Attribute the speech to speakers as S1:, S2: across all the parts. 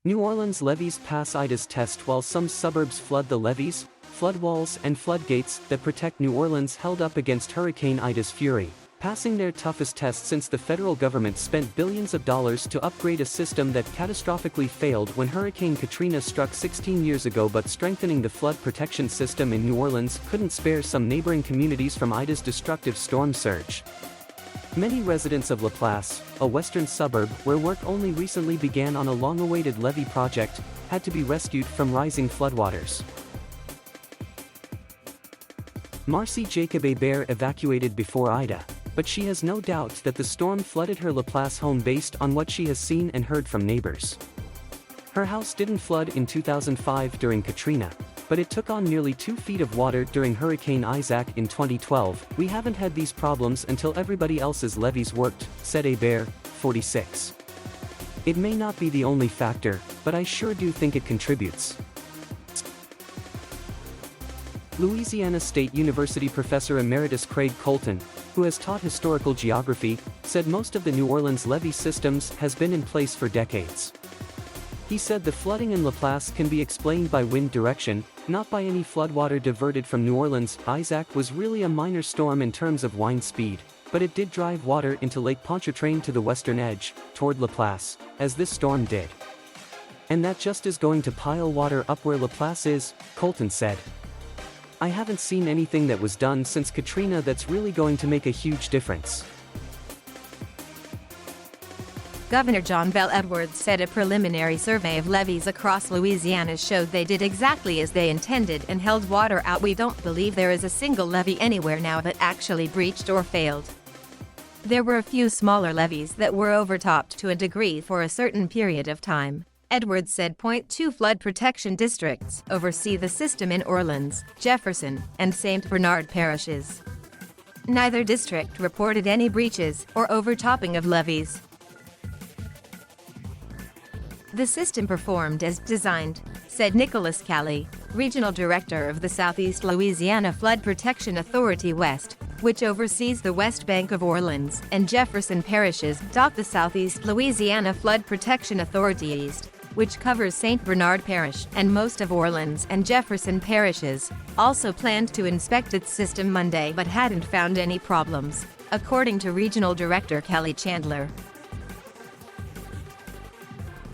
S1: New Orleans levees pass Ida's test while some suburbs flood. The levees, floodwalls and floodgates that protect New Orleans held up against Hurricane Ida's fury, passing their toughest test since the federal government spent billions of dollars to upgrade a system that catastrophically failed when Hurricane Katrina struck 16 years ago. But strengthening the flood protection system in New Orleans couldn't spare some neighboring communities from Ida's destructive storm surge. Many residents of LaPlace, a western suburb where work only recently began on a long-awaited levee project, had to be rescued from rising floodwaters. Marcy Jacob Hebert evacuated before Ida, but she has no doubt that the storm flooded her LaPlace home based on what she has seen and heard from neighbors. Her house didn't flood in 2005 during Katrina, but it took on nearly 2 feet of water during Hurricane Isaac in 2012. We haven't had these problems until everybody else's levees worked, said Hebert, 46. It may not be the only factor, but I sure do think it contributes. Louisiana State University professor emeritus Craig Colton, who has taught historical geography, said most of the New Orleans levee systems has been in place for decades. He said the flooding in LaPlace can be explained by wind direction, not by any floodwater diverted from New Orleans. Isaac was really a minor storm in terms of wind speed, but it did drive water into Lake Pontchartrain to the western edge, toward LaPlace, as this storm did. And that just is going to pile water up where LaPlace is, Colton said. I haven't seen anything that was done since Katrina that's really going to make a huge difference.
S2: Governor John Bel Edwards said a preliminary survey of levees across Louisiana showed they did exactly as they intended and held water out. We don't believe there is a single levee anywhere now that actually breached or failed. There were a few smaller levees that were overtopped to a degree for a certain period of time, Edwards said. 2 flood protection districts oversee the system in Orleans, Jefferson, and St. Bernard parishes. Neither district reported any breaches or overtopping of levees. The system performed as designed, said Nicholas Calley, regional director of the Southeast Louisiana Flood Protection Authority West, which oversees the West Bank of Orleans and Jefferson parishes. The Southeast Louisiana Flood Protection Authority East, which covers St. Bernard Parish and most of Orleans and Jefferson parishes, also planned to inspect its system Monday but hadn't found any problems, according to regional director Kelly Chandler.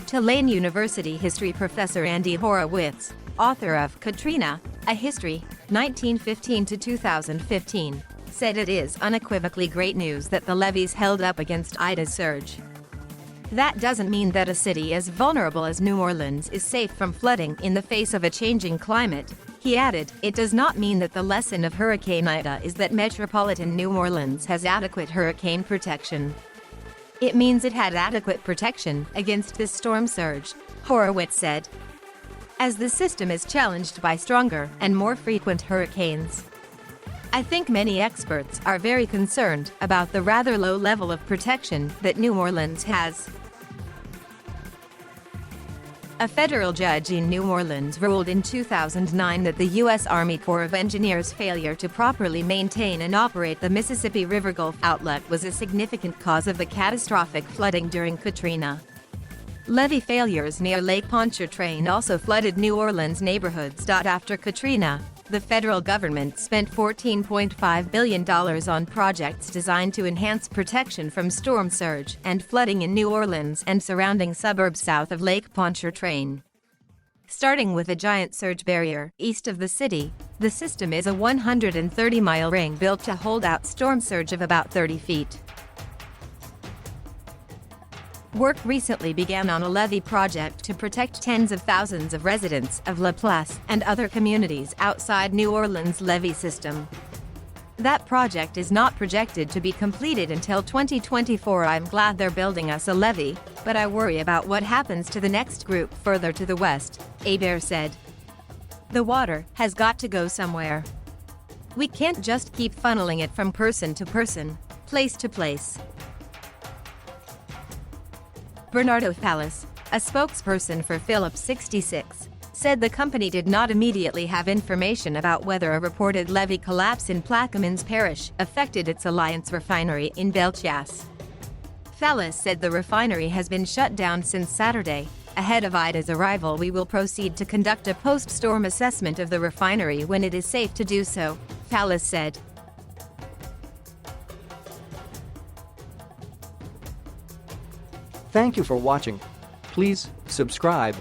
S2: Tulane University history professor Andy Horowitz, author of Katrina, A History, 1915 to 2015, said it is unequivocally great news that the levees held up against Ida's surge. That doesn't mean that a city as vulnerable as New Orleans is safe from flooding in the face of a changing climate, he added. It does not mean that the lesson of Hurricane Ida is that metropolitan New Orleans has adequate hurricane protection. It means it had adequate protection against this storm surge, Horowitz said. As the system is challenged by stronger and more frequent hurricanes, I think many experts are very concerned about the rather low level of protection that New Orleans has. A federal judge in New Orleans ruled in 2009 that the U.S. Army Corps of Engineers' failure to properly maintain and operate the Mississippi River Gulf outlet was a significant cause of the catastrophic flooding during Katrina. Levee failures near Lake Pontchartrain also flooded New Orleans neighborhoods. After Katrina, the federal government spent $14.5 billion on projects designed to enhance protection from storm surge and flooding in New Orleans and surrounding suburbs south of Lake Pontchartrain. Starting with a giant surge barrier east of the city, the system is a 130-mile ring built to hold out storm surge of about 30 feet. Work recently began on a levee project to protect tens of thousands of residents of LaPlace and other communities outside New Orleans' levee system. That project is not projected to be completed until 2024. I'm glad they're building us a levee, but I worry about what happens to the next group further to the west, Hebert said. The water has got to go somewhere. We can't just keep funneling it from person to person, place to place. Bernardo Fallis, a spokesperson for Phillips 66, said the company did not immediately have information about whether a reported levee collapse in Plaquemines Parish affected its Alliance refinery in Belchas. Fallis said the refinery has been shut down since Saturday, Ahead of Ida's arrival, we will proceed to conduct a post-storm assessment of the refinery when it is safe to do so, LaPlace said.
S1: Thank you for watching. Please subscribe.